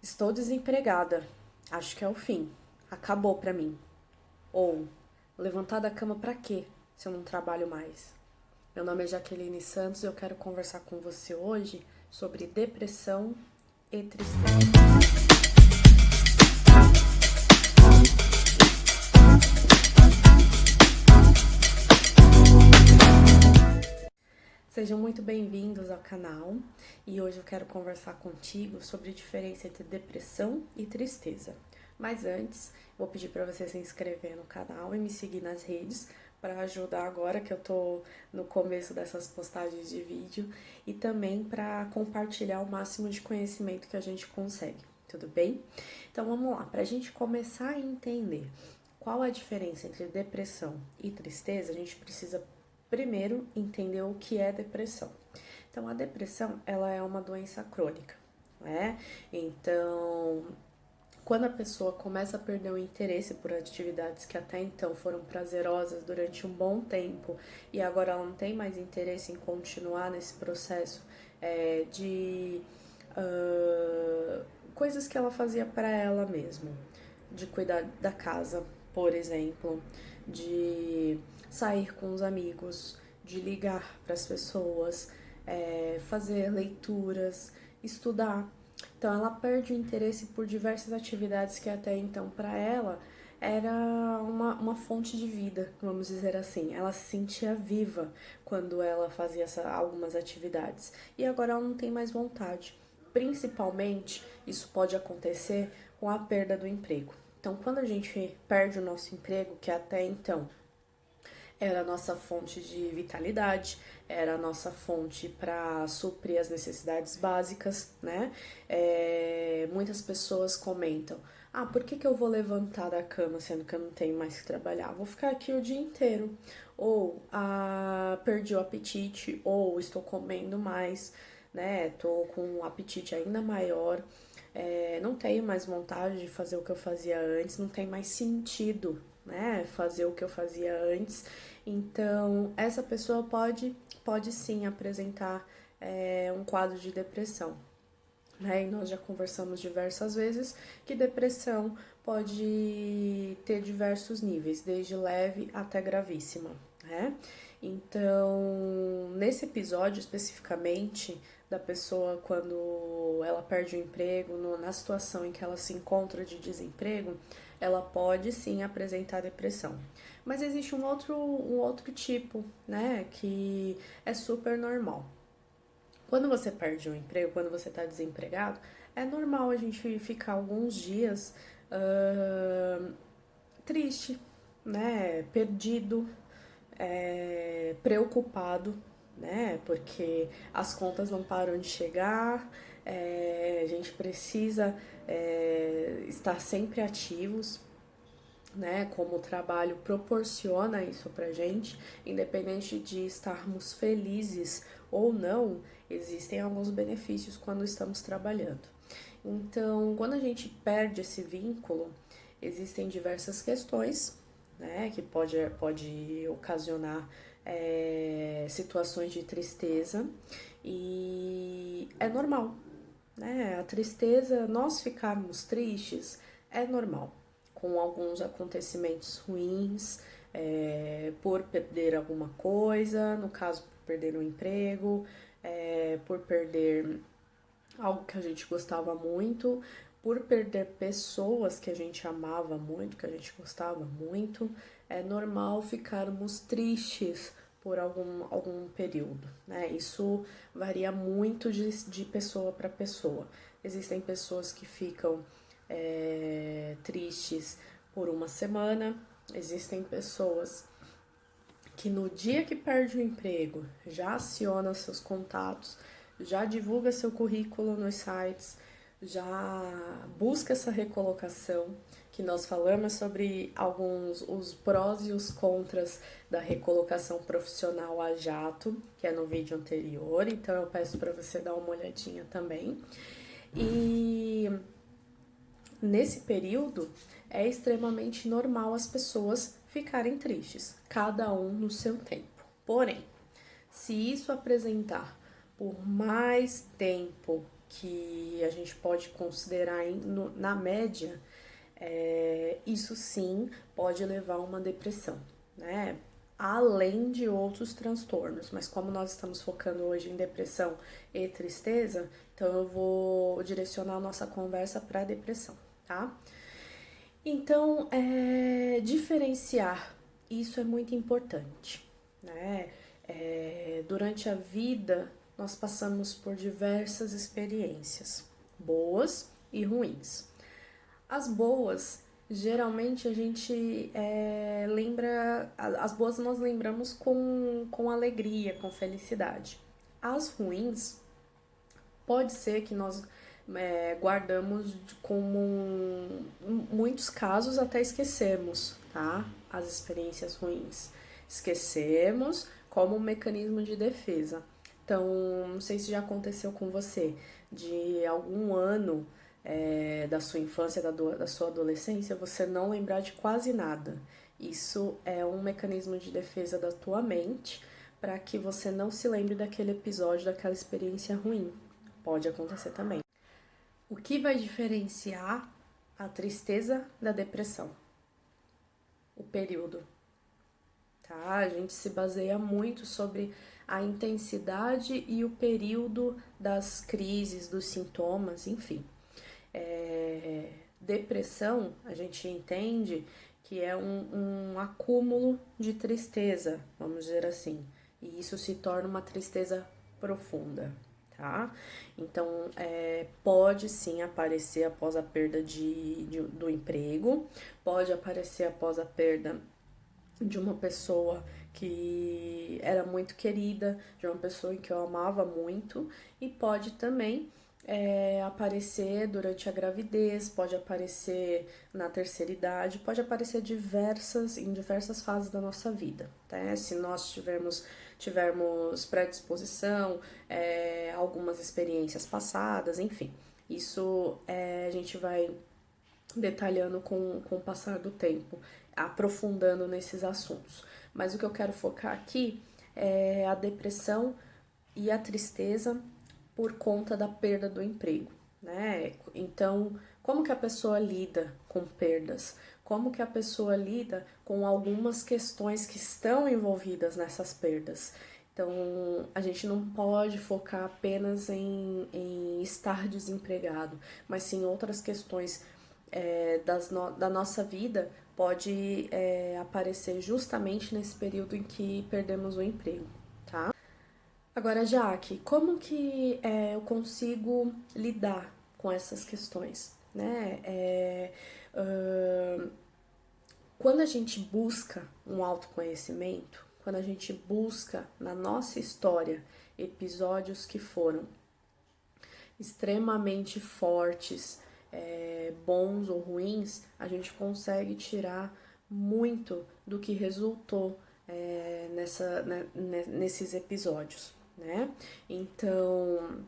Estou desempregada. Acho que é o fim. Acabou pra mim. Ou levantar da cama pra quê, se eu não trabalho mais? Meu nome é Jaqueline Santos e eu quero conversar com você hoje sobre depressão e tristeza. Sejam muito bem-vindos ao canal e hoje eu quero conversar contigo sobre a diferença entre depressão e tristeza. Mas antes, vou pedir para você se inscrever no canal e me seguir nas redes para ajudar agora que eu tô no começo dessas postagens de vídeo e também para compartilhar o máximo de conhecimento que a gente consegue, tudo bem? Então vamos lá, para a gente começar a entender qual a diferença entre depressão e tristeza, a gente precisa primeiro entender o que é depressão. Então, a depressão, ela é uma doença crônica, né? Então, quando a pessoa começa a perder o interesse por atividades que até então foram prazerosas durante um bom tempo e agora ela não tem mais interesse em continuar nesse processo de coisas que ela fazia para ela mesma, de cuidar da casa, por exemplo, de sair com os amigos, de ligar para as pessoas, fazer leituras, estudar. Então ela perde o interesse por diversas atividades que até então para ela era uma fonte de vida, vamos dizer assim. Ela se sentia viva quando ela fazia algumas atividades e agora ela não tem mais vontade. Principalmente, isso pode acontecer com a perda do emprego. Então, quando a gente perde o nosso emprego, que até então era a nossa fonte de vitalidade, era a nossa fonte para suprir as necessidades básicas, né? Muitas pessoas comentam: ah, por que eu vou levantar da cama sendo que eu não tenho mais que trabalhar? Vou ficar aqui o dia inteiro. Ou perdi o apetite, ou estou comendo mais, né? Tô com um apetite ainda maior. Não tenho mais vontade de fazer o que eu fazia antes, não tem mais sentido, né, fazer o que eu fazia antes. Então, essa pessoa pode sim apresentar um quadro de depressão. Né? E nós já conversamos diversas vezes que depressão pode ter diversos níveis, desde leve até gravíssima, né? Então, nesse episódio especificamente da pessoa quando ela perde o emprego, na situação em que ela se encontra de desemprego, ela pode sim apresentar depressão. Mas existe um outro tipo, né, que é super normal. Quando você perde um emprego, quando você está desempregado, é normal a gente ficar alguns dias triste, né? Perdido, preocupado, né? Porque as contas não param de chegar, a gente precisa estar sempre ativos, né? Como o trabalho proporciona isso pra gente, independente de estarmos felizes ou não, existem alguns benefícios quando estamos trabalhando. Então, quando a gente perde esse vínculo, existem diversas questões, né, que pode ocasionar situações de tristeza e é normal, né? A tristeza, nós ficarmos tristes é normal, com alguns acontecimentos ruins, por perder alguma coisa, no caso, por perder um emprego, por perder algo que a gente gostava muito, por perder pessoas que a gente amava muito, que a gente gostava muito, é normal ficarmos tristes por algum período, né? Isso varia muito de pessoa para pessoa. Existem pessoas que ficam tristes por uma semana, existem pessoas que no dia que perde o emprego já aciona seus contatos, já divulga seu currículo nos sites, já busca essa recolocação, que nós falamos sobre alguns os prós e os contras da recolocação profissional a jato, que é no vídeo anterior, então eu peço para você dar uma olhadinha também. E nesse período é extremamente normal as pessoas ficarem tristes, cada um no seu tempo. Porém, se isso apresentar por mais tempo, que a gente pode considerar na média, isso sim pode levar a uma depressão, né? Além de outros transtornos, mas como nós estamos focando hoje em depressão e tristeza, então eu vou direcionar a nossa conversa para a depressão, tá? Então, diferenciar, isso é muito importante, né? Durante a vida, nós passamos por diversas experiências, boas e ruins. As boas, geralmente a gente lembra, as boas nós lembramos com alegria, com felicidade. As ruins, pode ser que nós guardamos como muitos casos até esquecemos, tá? As experiências ruins. Esquecemos como um mecanismo de defesa. Então, não sei se já aconteceu com você, de algum ano da sua infância, da sua adolescência, você não lembrar de quase nada. Isso é um mecanismo de defesa da tua mente para que você não se lembre daquele episódio, daquela experiência ruim. Pode acontecer também. O que vai diferenciar a tristeza da depressão? O período, tá? A gente se baseia muito sobre a intensidade e o período das crises, dos sintomas, enfim. Depressão, a gente entende que é um acúmulo de tristeza, vamos dizer assim, e isso se torna uma tristeza profunda, tá? Então, pode sim aparecer após a perda do emprego, pode aparecer após a perda de uma pessoa que era muito querida, de uma pessoa em que eu amava muito, e pode também aparecer durante a gravidez, pode aparecer na terceira idade, pode aparecer em diversas fases da nossa vida, tá? Se nós tivermos predisposição, algumas experiências passadas, enfim, isso a gente vai detalhando com o passar do tempo, aprofundando nesses assuntos. Mas o que eu quero focar aqui é a depressão e a tristeza por conta da perda do emprego, né? Então, como que a pessoa lida com perdas? Como que a pessoa lida com algumas questões que estão envolvidas nessas perdas? Então, a gente não pode focar apenas em estar desempregado, mas sim outras questões da nossa vida pode aparecer justamente nesse período em que perdemos o emprego, tá? Agora, Jaque, como que eu consigo lidar com essas questões, né? Quando a gente busca um autoconhecimento, quando a gente busca na nossa história episódios que foram extremamente fortes, bons ou ruins, a gente consegue tirar muito do que resultou nesses episódios, né? Então,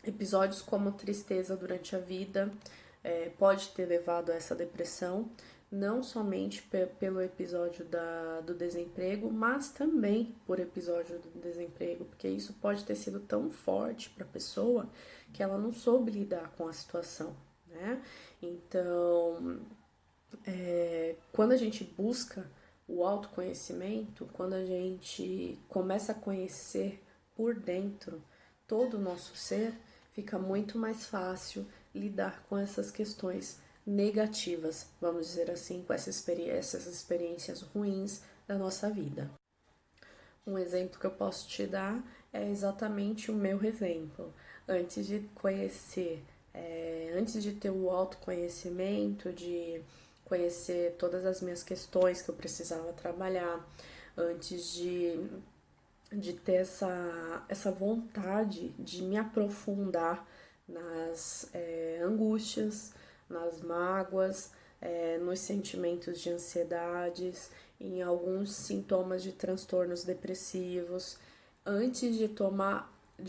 episódios como tristeza durante a vida pode ter levado a essa depressão, não somente pelo episódio do desemprego, mas também por episódio do desemprego, porque isso pode ter sido tão forte para a pessoa que ela não soube lidar com a situação, né? Então, quando a gente busca o autoconhecimento, quando a gente começa a conhecer por dentro todo o nosso ser, fica muito mais fácil lidar com essas questões negativas, vamos dizer assim, com essas experiências ruins da nossa vida. Um exemplo que eu posso te dar é exatamente o meu exemplo. Antes de conhecer, antes de ter o autoconhecimento, de conhecer todas as minhas questões que eu precisava trabalhar, antes de ter essa vontade de me aprofundar nas angústias, nas mágoas, nos sentimentos de ansiedades, em alguns sintomas de transtornos depressivos, antes de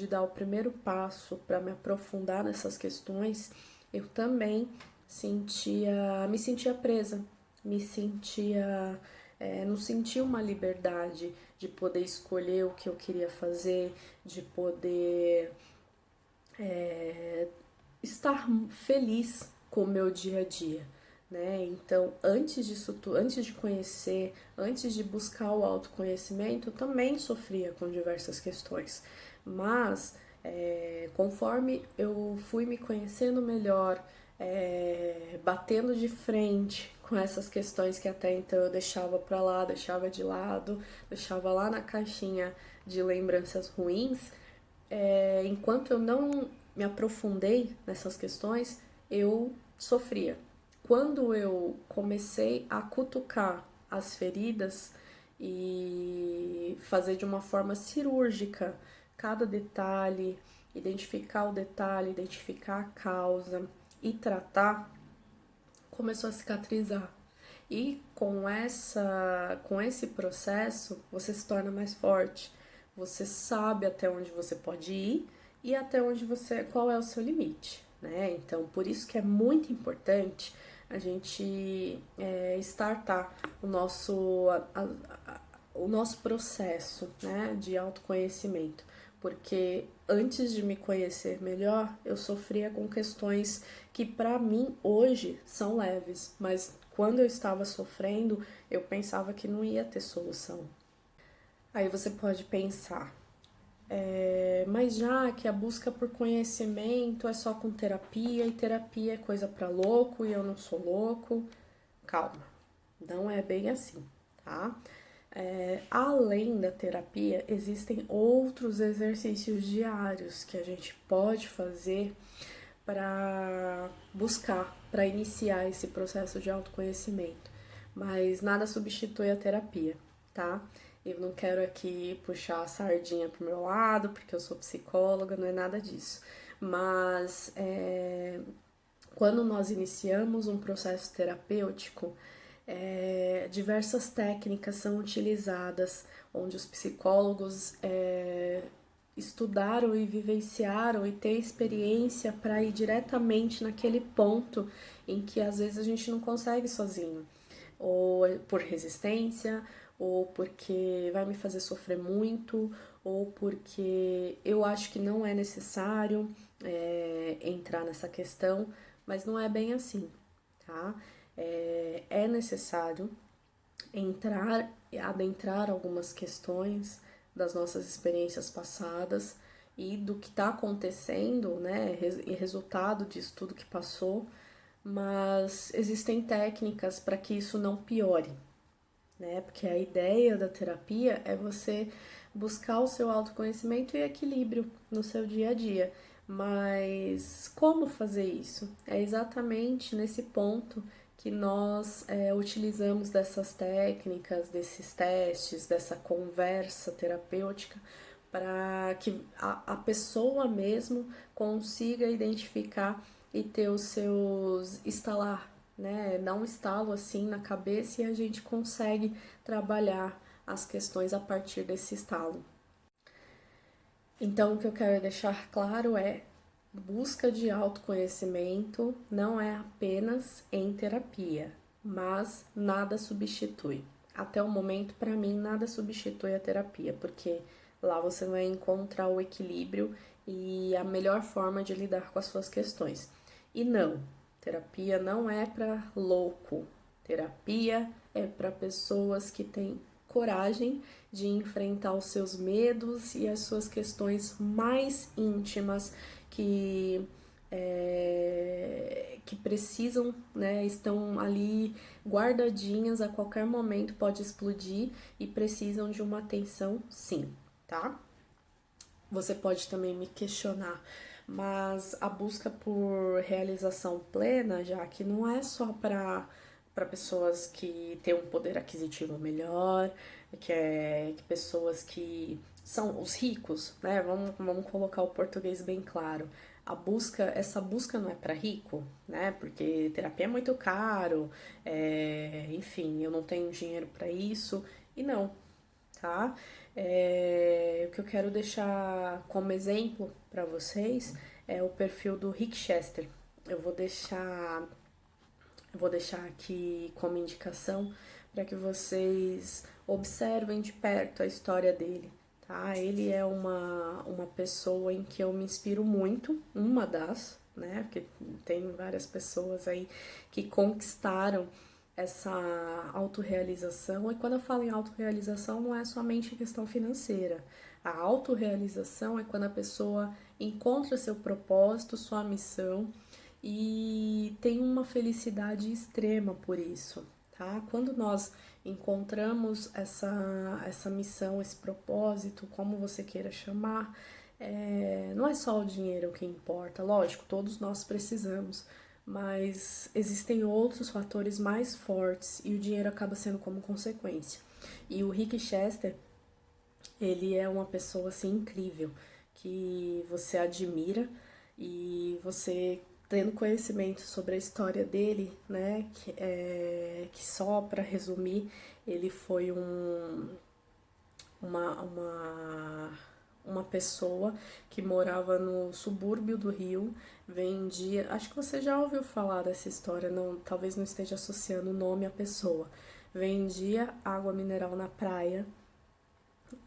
dar o primeiro passo para me aprofundar nessas questões, eu também me sentia presa, não sentia uma liberdade de poder escolher o que eu queria fazer, de poder estar feliz com o meu dia a dia, né? Então, antes disso tudo, antes de conhecer, antes de buscar o autoconhecimento, eu também sofria com diversas questões. Mas, conforme eu fui me conhecendo melhor, batendo de frente com essas questões que até então eu deixava pra lá, deixava de lado, deixava lá na caixinha de lembranças ruins, enquanto eu não me aprofundei nessas questões, eu sofria. Quando eu comecei a cutucar as feridas e fazer de uma forma cirúrgica cada detalhe, identificar o detalhe, identificar a causa e tratar, começou a cicatrizar. E com esse processo, você se torna mais forte. Você sabe até onde você pode ir e até onde qual é o seu limite, né? Então, por isso que é muito importante a gente startar o nosso processo, né, de autoconhecimento, porque antes de me conhecer melhor, eu sofria com questões que para mim hoje são leves, mas quando eu estava sofrendo, eu pensava que não ia ter solução. Aí você pode pensar, mas já que a busca por conhecimento é só com terapia e terapia é coisa para louco e eu não sou louco, calma, não é bem assim, tá? Além da terapia, existem outros exercícios diários que a gente pode fazer para buscar, para iniciar esse processo de autoconhecimento. Mas nada substitui a terapia, tá? Eu não quero aqui puxar a sardinha pro meu lado, porque eu sou psicóloga, não é nada disso. Mas quando nós iniciamos um processo terapêutico, diversas técnicas são utilizadas, onde os psicólogos estudaram e vivenciaram e ter experiência para ir diretamente naquele ponto em que às vezes a gente não consegue sozinho, ou por resistência, ou porque vai me fazer sofrer muito, ou porque eu acho que não é necessário entrar nessa questão, mas não é bem assim, tá? É necessário entrar e adentrar algumas questões das nossas experiências passadas e do que está acontecendo, né, e resultado disso tudo que passou, mas existem técnicas para que isso não piore, né? Porque a ideia da terapia é você buscar o seu autoconhecimento e equilíbrio no seu dia a dia. Mas como fazer isso? É exatamente nesse ponto que nós utilizamos dessas técnicas, desses testes, dessa conversa terapêutica, para que a pessoa mesmo consiga identificar e ter os seus estalar, né? Dá um estalo assim na cabeça e a gente consegue trabalhar as questões a partir desse estalo. Então, o que eu quero deixar claro é: busca de autoconhecimento não é apenas em terapia, mas nada substitui. Até o momento, para mim, nada substitui a terapia, porque lá você vai encontrar o equilíbrio e a melhor forma de lidar com as suas questões. E não, terapia não é para louco. Terapia é para pessoas que têm coragem de enfrentar os seus medos e as suas questões mais íntimas que precisam, né, estão ali guardadinhas, a qualquer momento pode explodir e precisam de uma atenção, sim, tá? Você pode também me questionar, mas a busca por realização plena, já que não é só para pessoas que têm um poder aquisitivo melhor, que pessoas que são os ricos, né? Vamos colocar o português bem claro. Essa busca não é para rico, né? Porque terapia é muito caro, enfim, eu não tenho dinheiro para isso. E não, tá? O que eu quero deixar como exemplo para vocês é o perfil do Rick Chester. Eu vou deixar aqui como indicação para que vocês observem de perto a história dele. tá? Ele é uma pessoa em que eu me inspiro muito, uma das, né? Porque tem várias pessoas aí que conquistaram essa autorrealização. E quando eu falo em autorrealização, não é somente questão financeira. A autorrealização é quando a pessoa encontra seu propósito, sua missão e tem uma felicidade extrema por isso, tá? Quando nós encontramos essa missão, esse propósito, como você queira chamar, não é só o dinheiro que importa, lógico, todos nós precisamos, mas existem outros fatores mais fortes e o dinheiro acaba sendo como consequência. E o Rick Chester, ele é uma pessoa assim incrível, que você admira e você tendo conhecimento sobre a história dele, né, que só para resumir, ele foi uma, uma, uma pessoa que morava no subúrbio do Rio, vendia, acho que você já ouviu falar dessa história, não, talvez não esteja associando o nome à pessoa, vendia água mineral na praia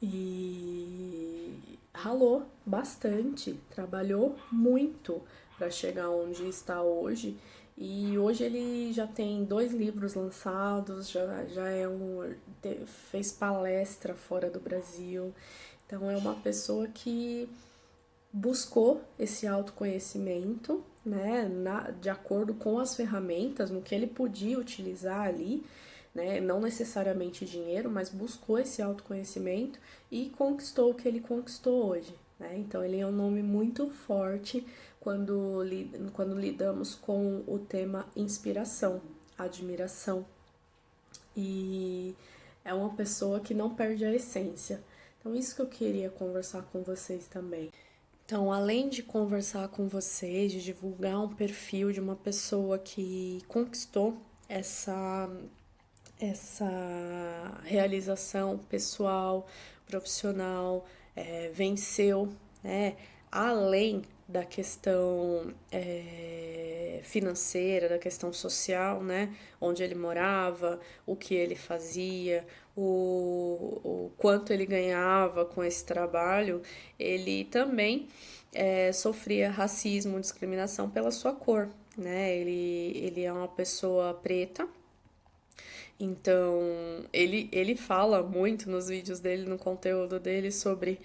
e ralou bastante, trabalhou muito para chegar onde está hoje. E hoje ele já tem 2 livros lançados, já fez palestra fora do Brasil. Então é uma pessoa que buscou esse autoconhecimento, né, de acordo com as ferramentas, no que ele podia utilizar ali, né, não necessariamente dinheiro, mas buscou esse autoconhecimento e conquistou o que ele conquistou hoje, né? Então ele é um nome muito forte quando lidamos com o tema inspiração, admiração, e é uma pessoa que não perde a essência. Então isso que eu queria conversar com vocês também. Então, além de conversar com vocês, de divulgar um perfil de uma pessoa que conquistou essa, essa realização pessoal, profissional, venceu, né? Além da questão financeira, da questão social, né? Onde ele morava, o que ele fazia, o quanto ele ganhava com esse trabalho, ele também sofria racismo, discriminação pela sua cor, né? Ele é uma pessoa preta, então, ele fala muito nos vídeos dele, no conteúdo dele, sobre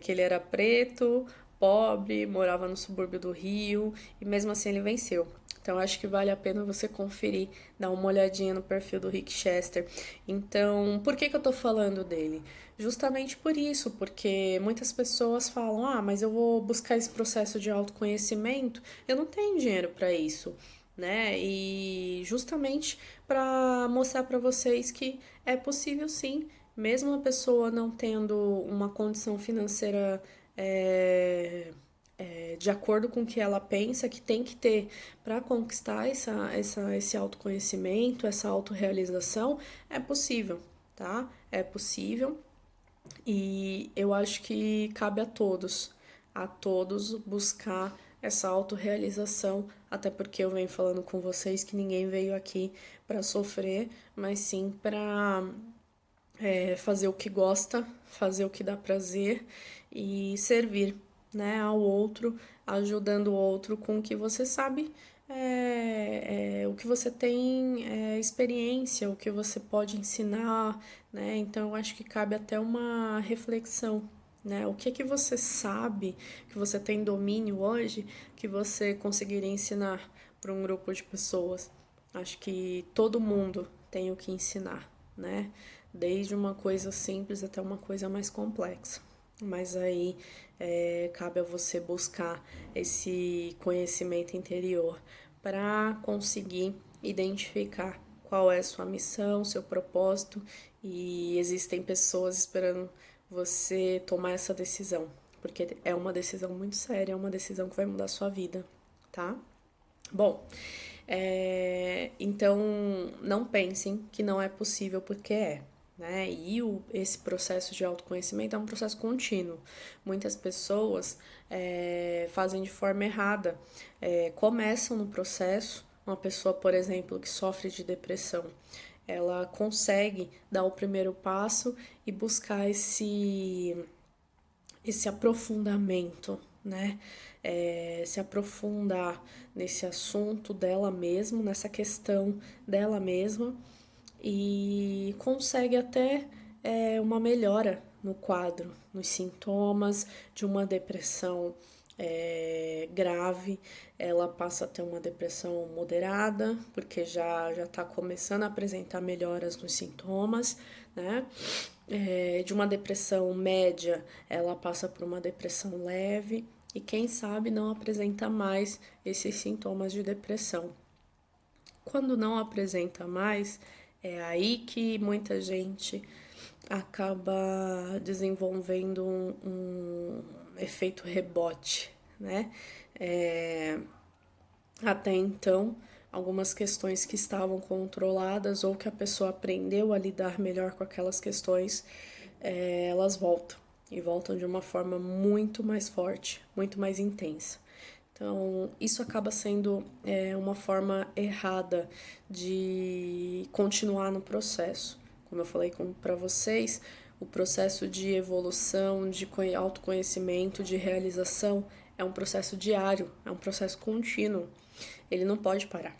que ele era preto, pobre, morava no subúrbio do Rio e mesmo assim ele venceu. Então, acho que vale a pena você conferir, dar uma olhadinha no perfil do Rick Chester. Então, por que eu tô falando dele? Justamente por isso, porque muitas pessoas falam: ah, mas eu vou buscar esse processo de autoconhecimento, eu não tenho dinheiro para isso, né? E justamente para mostrar para vocês que é possível sim, mesmo a pessoa não tendo uma condição financeira de acordo com o que ela pensa que tem que ter para conquistar esse autoconhecimento, essa autorrealização, é possível, tá? É possível e eu acho que cabe a todos buscar essa autorrealização, até porque eu venho falando com vocês que ninguém veio aqui para sofrer, mas sim para fazer o que gosta, fazer o que dá prazer e servir, né, ao outro, ajudando o outro com o que você sabe, o que você tem experiência, o que você pode ensinar, né? Então eu acho que cabe até uma reflexão, né? O que você sabe, que você tem domínio hoje, que você conseguiria ensinar para um grupo de pessoas? Acho que todo mundo tem o que ensinar, né? Desde uma coisa simples até uma coisa mais complexa. Mas aí cabe a você buscar esse conhecimento interior para conseguir identificar qual é a sua missão, seu propósito, e existem pessoas esperando você tomar essa decisão, porque é uma decisão muito séria, é uma decisão que vai mudar a sua vida, tá? Bom, então não pensem que não é possível, porque é. Né? E esse processo de autoconhecimento é um processo contínuo. Muitas pessoas fazem de forma errada, começam no processo. Uma pessoa, por exemplo, que sofre de depressão, ela consegue dar o primeiro passo e buscar esse aprofundamento, né? Se aprofundar nesse assunto dela mesma, nessa questão dela mesma, e consegue até uma melhora no quadro, nos sintomas de uma depressão grave. Ela passa a ter uma depressão moderada, porque já está começando a apresentar melhoras nos sintomas, né? De uma depressão média, ela passa por uma depressão leve e quem sabe não apresenta mais esses sintomas de depressão. Quando não apresenta mais, é aí que muita gente acaba desenvolvendo um efeito rebote, né? Até então, algumas questões que estavam controladas ou que a pessoa aprendeu a lidar melhor com aquelas questões, elas voltam e voltam de uma forma muito mais forte, muito mais intensa. Então, isso acaba sendo uma forma errada de continuar no processo. Como eu falei para vocês, o processo de evolução, de autoconhecimento, de realização é um processo diário, é um processo contínuo. Ele não pode parar.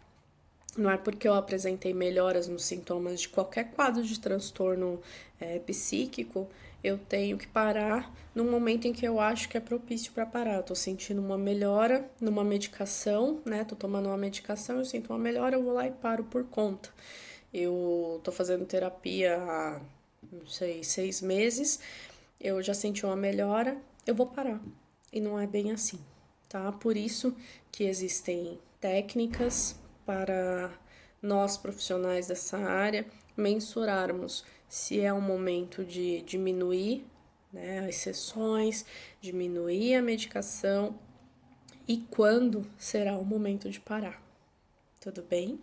Não é porque eu apresentei melhoras nos sintomas de qualquer quadro de transtorno psíquico, eu tenho que parar no momento em que eu acho que é propício para parar. Eu tô sentindo uma melhora numa medicação, né? Tô tomando uma medicação, eu sinto uma melhora, eu vou lá e paro por conta. Eu tô fazendo terapia há, não sei, 6 meses, eu já senti uma melhora, eu vou parar. E não é bem assim, tá? Por isso que existem técnicas para nós profissionais dessa área mensurarmos se é o momento de diminuir, né, as sessões, diminuir a medicação e quando será o momento de parar. Tudo bem?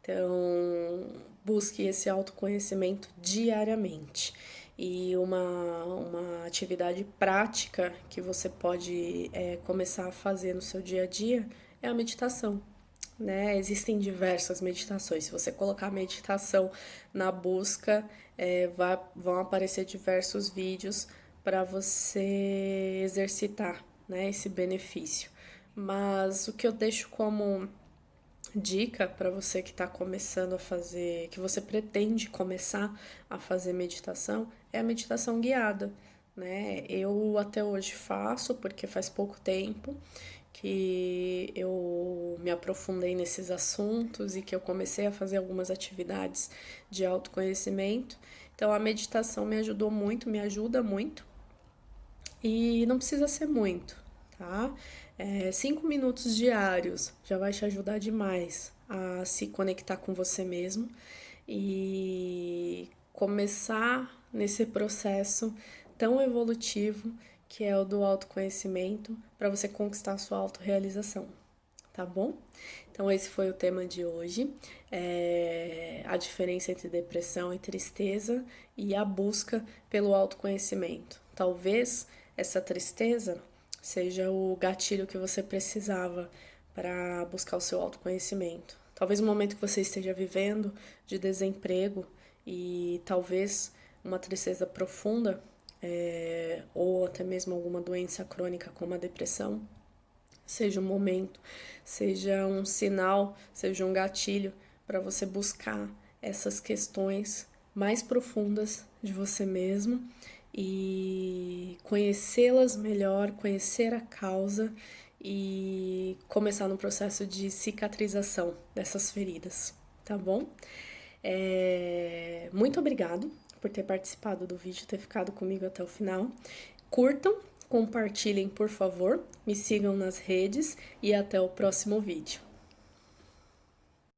Então, busque esse autoconhecimento diariamente. E uma atividade prática que você pode começar a fazer no seu dia a dia é a meditação. Né? Existem diversas meditações. Se você colocar meditação na busca, vão aparecer diversos vídeos para você exercitar, né, esse benefício. Mas o que eu deixo como dica para você que está começando a fazer, que você pretende começar a fazer meditação, é a meditação guiada, né? Eu até hoje faço, porque faz pouco tempo que eu me aprofundei nesses assuntos e que eu comecei a fazer algumas atividades de autoconhecimento. Então a meditação me ajudou muito, me ajuda muito e não precisa ser muito, tá? 5 minutos diários já vai te ajudar demais a se conectar com você mesmo e começar nesse processo tão evolutivo que é o do autoconhecimento para você conquistar a sua autorrealização, tá bom? Então esse foi o tema de hoje, a diferença entre depressão e tristeza e a busca pelo autoconhecimento. Talvez essa tristeza seja o gatilho que você precisava para buscar o seu autoconhecimento. Talvez o momento que você esteja vivendo de desemprego e talvez uma tristeza profunda, ou até mesmo alguma doença crônica como a depressão, seja um momento, seja um sinal, seja um gatilho para você buscar essas questões mais profundas de você mesmo e conhecê-las melhor, conhecer a causa e começar no processo de cicatrização dessas feridas, tá bom? Muito obrigado por ter participado do vídeo, ter ficado comigo até o final. Curtam, compartilhem, por favor, me sigam nas redes e até o próximo vídeo.